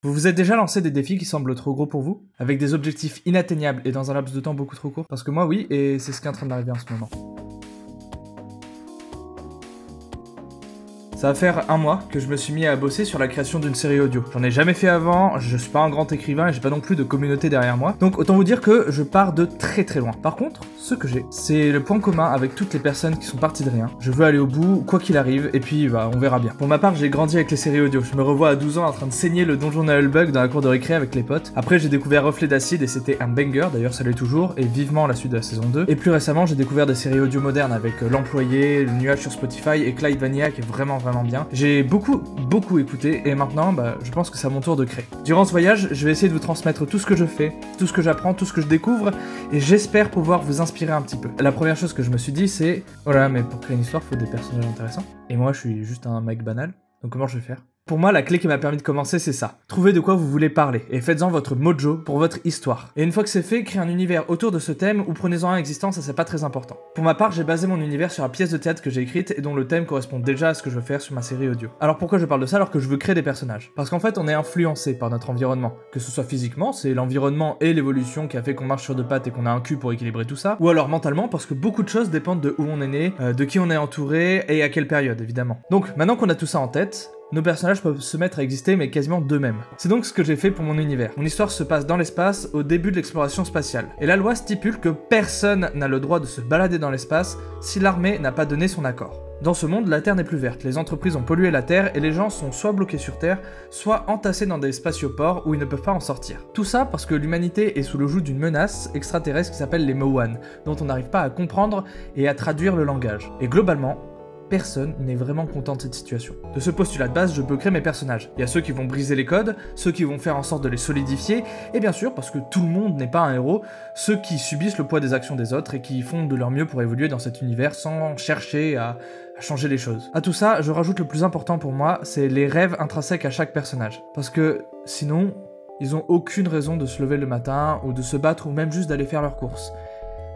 Vous vous êtes déjà lancé des défis qui semblent trop gros pour vous? Avec des objectifs inatteignables et dans un laps de temps beaucoup trop court? Parce que moi oui, et c'est ce qui est en train d'arriver en ce moment. Ça va faire un mois que je me suis mis à bosser sur la création d'une série audio. J'en ai jamais fait avant, je suis pas un grand écrivain et j'ai pas non plus de communauté derrière moi. Donc autant vous dire que je pars de très très loin. Par contre, ce que j'ai, c'est le point commun avec toutes les personnes qui sont parties de rien. Je veux aller au bout, quoi qu'il arrive, et puis bah on verra bien. Pour ma part, j'ai grandi avec les séries audio. Je me revois à 12 ans en train de saigner le donjon de Nullbug dans la cour de récré avec les potes. Après j'ai découvert Reflet d'acide et c'était un banger, d'ailleurs ça l'est toujours, et vivement la suite de la saison 2. Et plus récemment, j'ai découvert des séries audio modernes avec L'Employé, Le Nuage sur Spotify et Clyde Vanilla qui est vraiment bien. J'ai beaucoup écouté et maintenant je pense que c'est à mon tour de créer. Durant ce voyage, je vais essayer de vous transmettre tout ce que je fais, tout ce que j'apprends, tout ce que je découvre et j'espère pouvoir vous inspirer un petit peu. La première chose que je me suis dit c'est oh là mais pour créer une histoire, faut des personnages intéressants. Et moi je suis juste un mec banal. Donc comment je vais faire? Pour moi, la clé qui m'a permis de commencer, c'est ça. Trouvez de quoi vous voulez parler, et faites-en votre mojo pour votre histoire. Et une fois que c'est fait, créez un univers autour de ce thème, ou prenez-en un existant, ça c'est pas très important. Pour ma part, j'ai basé mon univers sur la pièce de théâtre que j'ai écrite, et dont le thème correspond déjà à ce que je veux faire sur ma série audio. Alors pourquoi je parle de ça alors que je veux créer des personnages? Parce qu'en fait, on est influencé par notre environnement. Que ce soit physiquement, c'est l'environnement et l'évolution qui a fait qu'on marche sur deux pattes et qu'on a un cul pour équilibrer tout ça, ou alors mentalement, parce que beaucoup de choses dépendent de où on est né, de qui on est entouré, et à quelle période, évidemment. Donc, maintenant qu'on a tout ça en tête, nos personnages peuvent se mettre à exister mais quasiment d'eux-mêmes. C'est donc ce que j'ai fait pour mon univers. Mon histoire se passe dans l'espace au début de l'exploration spatiale. Et la loi stipule que personne n'a le droit de se balader dans l'espace si l'armée n'a pas donné son accord. Dans ce monde, la Terre n'est plus verte, les entreprises ont pollué la Terre et les gens sont soit bloqués sur Terre, soit entassés dans des spatioports où ils ne peuvent pas en sortir. Tout ça parce que l'humanité est sous le joug d'une menace extraterrestre qui s'appelle les Moan, dont on n'arrive pas à comprendre et à traduire le langage. Et globalement, personne n'est vraiment content de cette situation. De ce postulat de base, je peux créer mes personnages. Il y a ceux qui vont briser les codes, ceux qui vont faire en sorte de les solidifier, et bien sûr, parce que tout le monde n'est pas un héros, ceux qui subissent le poids des actions des autres et qui font de leur mieux pour évoluer dans cet univers sans chercher à changer les choses. À tout ça, je rajoute le plus important pour moi, c'est les rêves intrinsèques à chaque personnage. Parce que sinon, ils ont aucune raison de se lever le matin, ou de se battre, ou même juste d'aller faire leurs courses.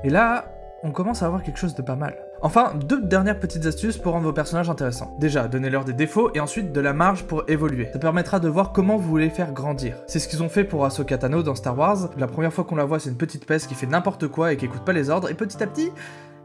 Et là, on commence à avoir quelque chose de pas mal. Enfin, deux dernières petites astuces pour rendre vos personnages intéressants. Déjà, donnez-leur des défauts et ensuite de la marge pour évoluer. Ça permettra de voir comment vous voulez faire grandir. C'est ce qu'ils ont fait pour Ahsoka Tano dans Star Wars. La première fois qu'on la voit, c'est une petite peste qui fait n'importe quoi et qui écoute pas les ordres, et petit à petit,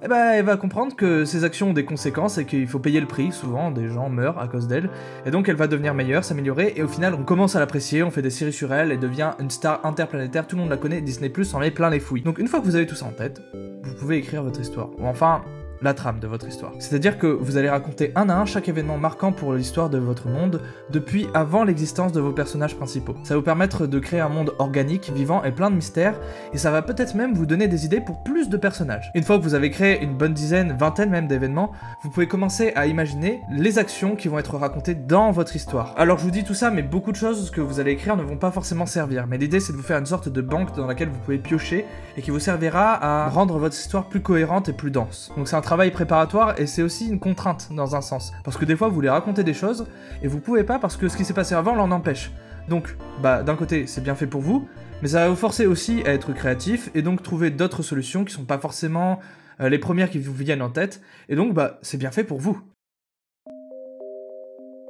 elle va comprendre que ses actions ont des conséquences et qu'il faut payer le prix, souvent des gens meurent à cause d'elle, et donc elle va devenir meilleure, s'améliorer, et au final on commence à l'apprécier, on fait des séries sur elle, elle devient une star interplanétaire, tout le monde la connaît, Disney Plus en met plein les fouilles. Donc une fois que vous avez tout ça en tête, vous pouvez écrire votre histoire, ou enfin la trame de votre histoire. C'est-à-dire que vous allez raconter un à un chaque événement marquant pour l'histoire de votre monde depuis avant l'existence de vos personnages principaux. Ça va vous permettre de créer un monde organique, vivant et plein de mystères, et ça va peut-être même vous donner des idées pour plus de personnages. Une fois que vous avez créé une bonne dizaine, vingtaine même d'événements, vous pouvez commencer à imaginer les actions qui vont être racontées dans votre histoire. Alors je vous dis tout ça, mais beaucoup de choses que vous allez écrire ne vont pas forcément servir, mais l'idée c'est de vous faire une sorte de banque dans laquelle vous pouvez piocher et qui vous servira à rendre votre histoire plus cohérente et plus dense. Donc c'est un travail préparatoire et c'est aussi une contrainte dans un sens. Parce que des fois vous voulez raconter des choses et vous pouvez pas parce que ce qui s'est passé avant l'en empêche. Donc d'un côté c'est bien fait pour vous, mais ça va vous forcer aussi à être créatif et donc trouver d'autres solutions qui sont pas forcément les premières qui vous viennent en tête. Et donc c'est bien fait pour vous.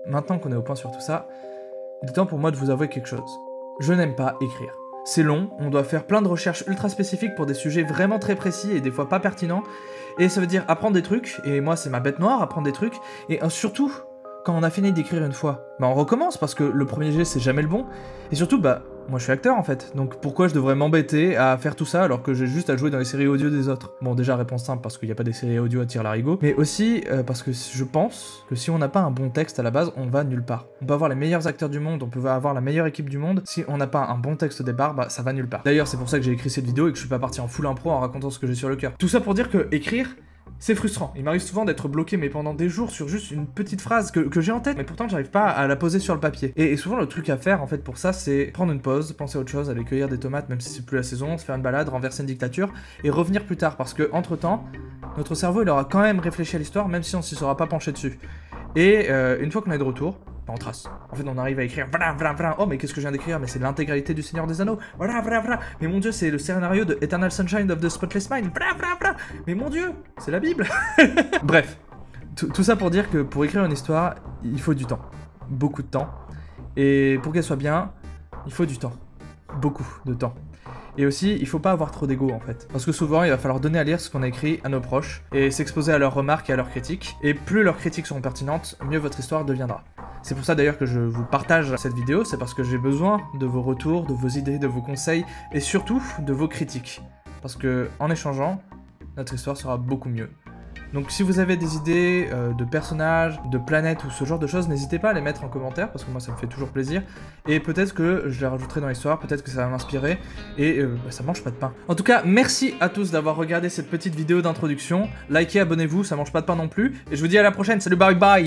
Maintenant qu'on est au point sur tout ça, il est temps pour moi de vous avouer quelque chose. Je n'aime pas écrire. C'est long, on doit faire plein de recherches ultra spécifiques pour des sujets vraiment très précis et des fois pas pertinents, et ça veut dire apprendre des trucs, et moi c'est ma bête noire, apprendre des trucs, et surtout, quand on a fini d'écrire une fois, on recommence parce que le premier jet c'est jamais le bon, et surtout moi je suis acteur en fait, donc pourquoi je devrais m'embêter à faire tout ça alors que j'ai juste à jouer dans les séries audio des autres? Bon déjà réponse simple parce qu'il n'y a pas des séries audio à tire-larigot, mais aussi parce que je pense que si on n'a pas un bon texte à la base, on va nulle part. On peut avoir les meilleurs acteurs du monde, on peut avoir la meilleure équipe du monde, si on n'a pas un bon texte au départ, ça va nulle part. D'ailleurs c'est pour ça que j'ai écrit cette vidéo et que je suis pas parti en full impro en racontant ce que j'ai sur le cœur. Tout ça pour dire que écrire, c'est frustrant. Il m'arrive souvent d'être bloqué mais pendant des jours sur juste une petite phrase que j'ai en tête, mais pourtant j'arrive pas à la poser sur le papier. Et souvent le truc à faire en fait pour ça, c'est prendre une pause, penser à autre chose, aller cueillir des tomates même si c'est plus la saison, se faire une balade, renverser une dictature et revenir plus tard parce que entre temps, notre cerveau il aura quand même réfléchi à l'histoire même si on s'y sera pas penché dessus. Et une fois qu'on est de retour, on trace. En fait, on arrive à écrire oh, mais qu'est-ce que je viens d'écrire? Mais c'est l'intégralité du Seigneur des Anneaux. Mais mon dieu, c'est le scénario de Eternal Sunshine of the Spotless Mind. Mais mon dieu, c'est la Bible. Bref, tout ça pour dire que pour écrire une histoire, il faut du temps. Beaucoup de temps. Et pour qu'elle soit bien, Il faut du temps. Beaucoup de temps. Et aussi, il faut pas avoir trop d'ego en fait. Parce que souvent, il va falloir donner à lire ce qu'on a écrit à nos proches et s'exposer à leurs remarques et à leurs critiques. Et plus leurs critiques seront pertinentes, mieux votre histoire deviendra. C'est pour ça d'ailleurs que je vous partage cette vidéo, c'est parce que j'ai besoin de vos retours, de vos idées, de vos conseils et surtout de vos critiques. Parce que en échangeant, notre histoire sera beaucoup mieux. Donc si vous avez des idées de personnages, de planètes ou ce genre de choses, n'hésitez pas à les mettre en commentaire parce que moi ça me fait toujours plaisir. Et peut-être que je les rajouterai dans l'histoire, peut-être que ça va m'inspirer et ça mange pas de pain. En tout cas, merci à tous d'avoir regardé cette petite vidéo d'introduction. Likez, abonnez-vous, ça mange pas de pain non plus. Et je vous dis à la prochaine, salut, bye bye.